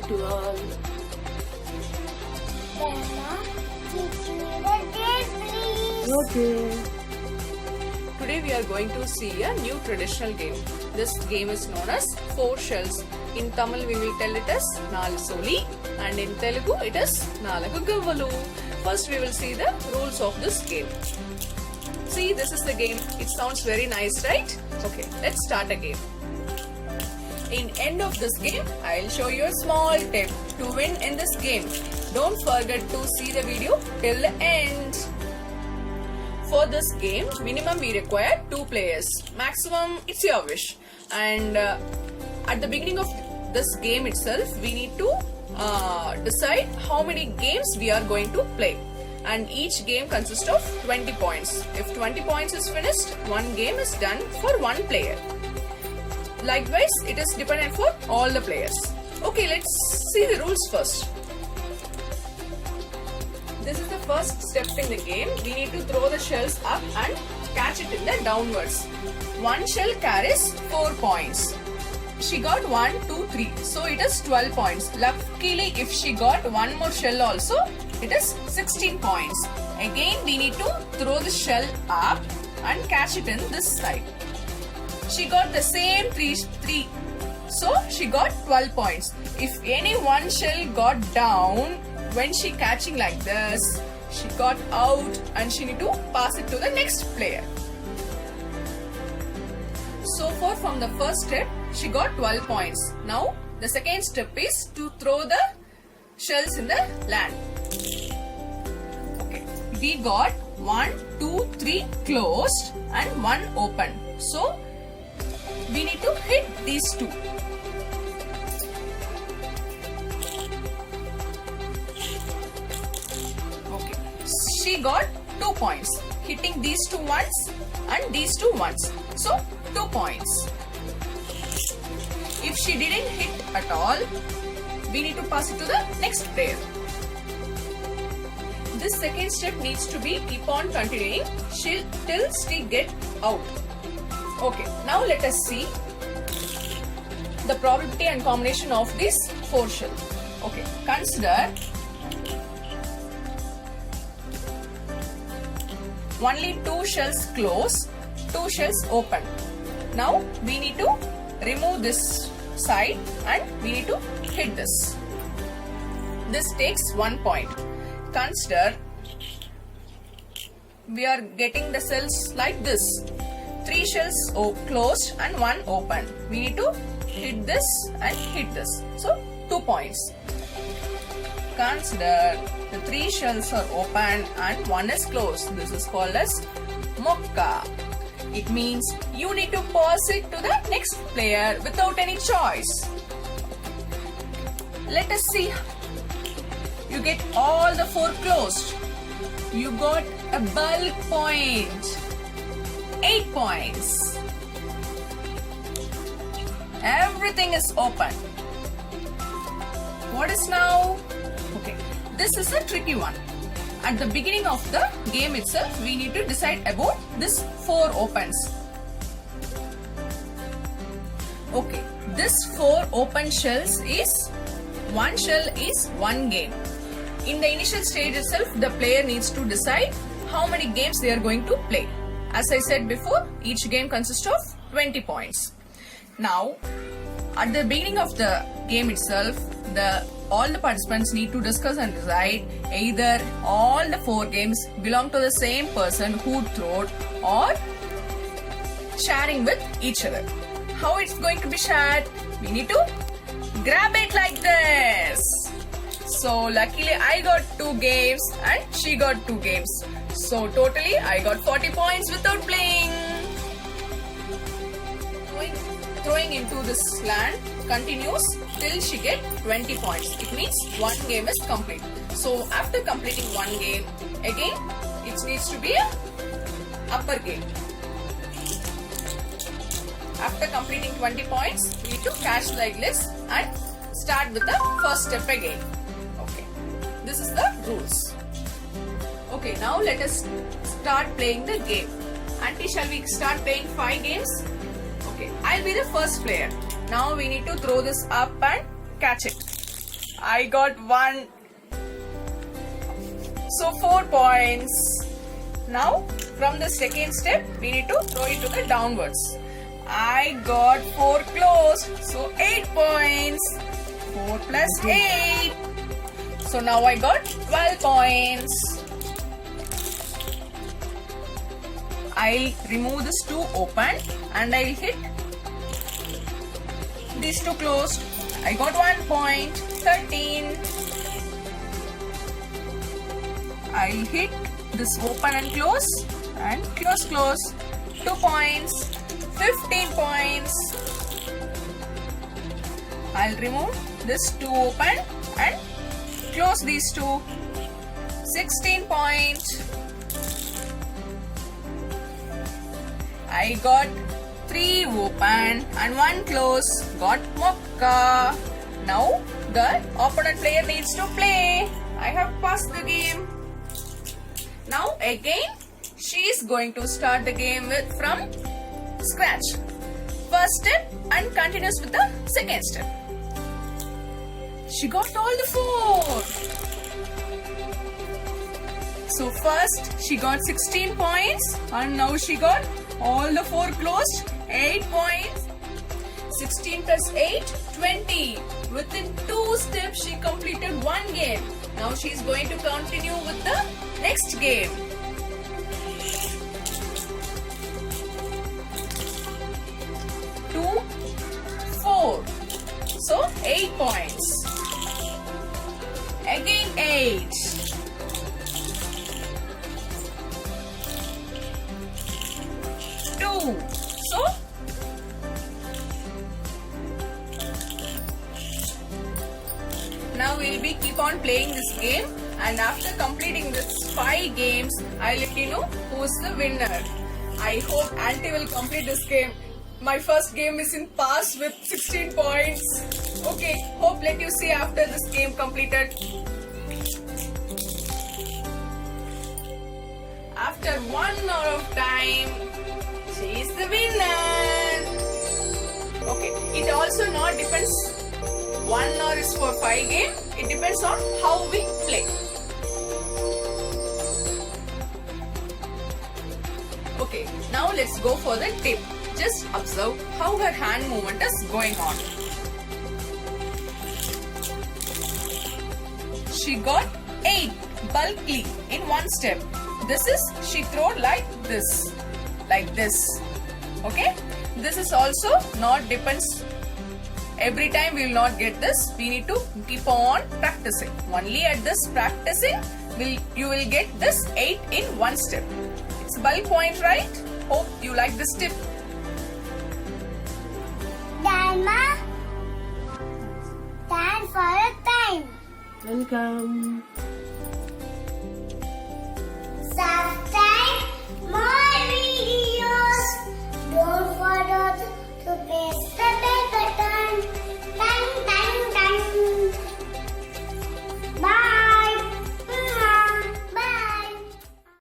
to all. Grandma, teach me the game, please. Okay. Today we are going to see a new traditional game. This game is known as Four Shells. In Tamil we will tell it as Nalu Soli, and in Telugu it is Nalagu Gavvalu. First we will see the rules of this game. See, this is the game. It sounds very nice, right? Okay, let's start a game. In end of this game, I'll show you a small tip to win in this game. Don't forget to see the video till the end. For this game, minimum we require 2 players. Maximum, it's your wish. And at the beginning of this game itself, we need to decide how many games we are going to play. And each game consists of 20 points. If 20 points is finished, one game is done for one player. Likewise, it is dependent for all the players. Okay, let's see the rules first. This is the first step in the game. We need to throw the shells up and catch it in the downwards. One shell carries 4 points. She got 1, 2, 3. So it is 12 points. Luckily, if she got one more shell also, it is 16 points. Again, we need to throw the shell up and catch it in this side. She got the same 3. So she got 12 points. If any one shell got down, when she catching like this, she got out and she need to pass it to the next player. So far from the first step, she got 12 points. Now the second step is to throw the shells in the land. Okay, we got 1, 2, 3 closed and 1 open. So we need to hit these 2. Okay, she got 2 points, hitting these 2 ones and these 2 ones. So 2 points. If she didn't hit at all, we need to pass it to the next player. This second step needs to be keep on continuing till she get out. Okay, now let us see the probability and combination of these 4 shells. Okay, consider only 2 shells close, 2 shells open. Now we need to remove this side and we need to hit this. This takes 1 point. Consider we are getting the cells like this. 3 shells closed and 1 open. We need to hit this and hit this. So 2 points. Consider the 3 shells are open and 1 is closed. This is called as Mokka. It means you need to pass it to the next player without any choice. Let us see. You get all the 4 closed. You got a bulk point. 8 points. Everything is open. What is now? Okay, this is a tricky one. At the beginning of the game itself, we need to decide about this 4 opens. Okay, this 4 open shells is 1 shell is 1 game. In the initial stage itself, the player needs to decide how many games they are going to play. As I said before, each game consists of 20 points. Now, at the beginning of the game itself, all the participants need to discuss and decide either all the 4 games belong to the same person who throwed or sharing with each other. How it's going to be shared? We need to grab it like this. So luckily I got 2 games and she got 2 games. So totally I got 40 points without playing. Throwing into this land continues till she get 20 points. It means 1 game is complete. So after completing 1 game, again it needs to be a upper game. After completing 20 points, we need to catch like this and start with the first step again. Okay, this is the rules. Okay, now let us start playing the game. Auntie, shall we start playing 5 games? Okay, I'll be the first player. Now we need to throw this up and catch it. I got 1. So 4 points. Now from the second step we need to throw it to the downwards. I got 4 closed, so 8 points. 4 plus 8. So now I got 12 points. I'll remove this 2 open and I'll hit these 2 closed. I got 1 point. 13. I'll hit this open and close and close. 2 points. 15 points. I'll remove this 2 open and close these 2. 16 points. I got 3 open and 1 close. Got Mokka. Now the opponent player needs to play. I have passed the game. Now again she is going to start the game from scratch. First step and continues with the second step. She got all the 4. So first she got 16 points and now she got all the 4 closed. 8 points. 16 plus 8, 20. Within 2 steps she completed 1 game. Now she is going to continue with the next game. Two, 4. So 8 points. Again 8. 2. So now we'll be keep on playing this game, and after completing this 5 games I'll let you know who's the winner. I hope Auntie will complete this game. My first game is in pass with 16 points. Okay, hope let you see after this game completed. After 1 hour of time, she is the winner. Okay, it also not depends. 1 hour is for 5 games. It depends on how we play. Okay, now let's go for the tip. Just observe how her hand movement is going on. She got 8 bulkily in 1 step. This is she throw like this. Okay, this is also not depends. Every time we will not get this. We need to keep on practicing. Only at this practicing you will get this 8 in 1 step. It's bulk point, right? Hope you like this tip. Dharma, thanks for your time. Welcome.